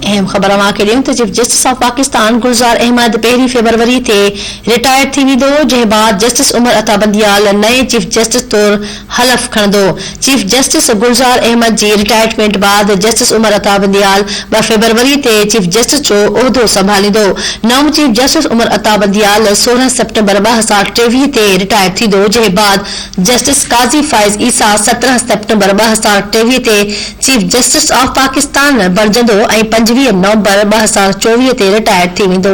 अहम ख़बर के ॾियूं त chief justice of Pakistan Gulzar Ahmed 1 फरवरी ते रिटायर थी वेंदो, जंहिं बाद जस्टिस उमर अता बंदियाल नए चीफ जस्टिस तौर हलफ खणंदो। चीफ जस्टिस गुलज़ार अहमद जी रिटायरमेंट बाद जस्टिस उमर अता बंदियाल 2 फरवरी ते चीफ जस्टिस जो उहिदो संभालींदो। नओं chief justice Umar Ata Bandial 16 September 2023 ते रिटायर थींदो, जंहिं बाद जस्टिस काज़ी फ़ाइज़ ईसा 17 सेप्टेम्बर 2023 ते चीफ जस्टिस ऑफ पाकिस्तान बणजंदो ऐं 25 नवंबर 2024 ते रिटायर थी वेंदो।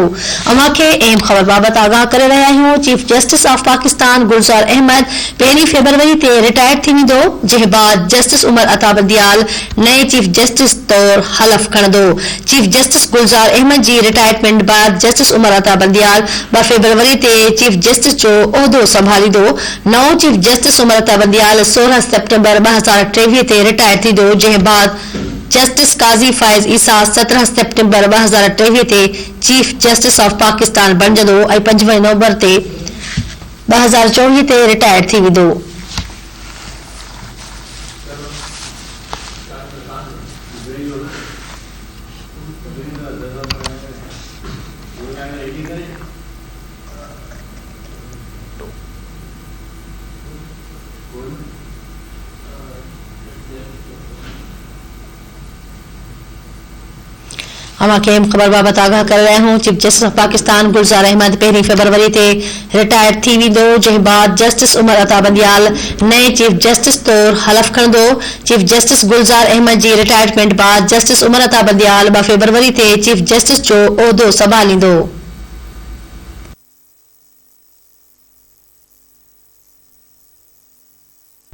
अव्हां खे अहम ख़बर बाबति आगाह करे रहिया आहियूं। Chief justice of Pakistan Gulzar Ahmed 1 फरवरी ते रिटायर थी वेंदो, जंहिं बाद जस्टिस उमर अता बंदियाल नए चीफ जस्टिस तौर हलफ खणंदो। चीफ जस्टिस गुलज़ार अहमद जी रिटायरमेंट बाद जस्टिस उमर अता बंदियाल 2 फरवरी ते चीफ जस्टिस जो उहिदो संभालींदो। नओं chief justice Umar Ata Bandial 16 September 2023 ते रिटायर थींदो, जंहिं बाद जस्टिस काज़ी फ़ाइज़ ईसा 17 सेप्टेम्बर 2023 ते चीफ जस्टिस ऑफ पाकिस्तान बणजंदो ऐं 25 नवंबर 2024 ते रिटायर थी वेंदो। अव्हां खे अहम ख़बर बाबति आगाह करे रहिया आहियूं। Chief justice of Pakistan Gulzar Ahmed 1 फरवरी ते रिटायर थी वेंदो, जंहिं बाद जस्टिस उमर अता बंदियाल नए चीफ जस्टिस तौर हलफ खणंदो। चीफ जस्टिस गुलज़ार अहमद जी रिटायरमेंट बाद जस्टिस उमर अता बंदियाल 2 फरवरी ते चीफ जस्टिस जो उहिदो संभालींदो।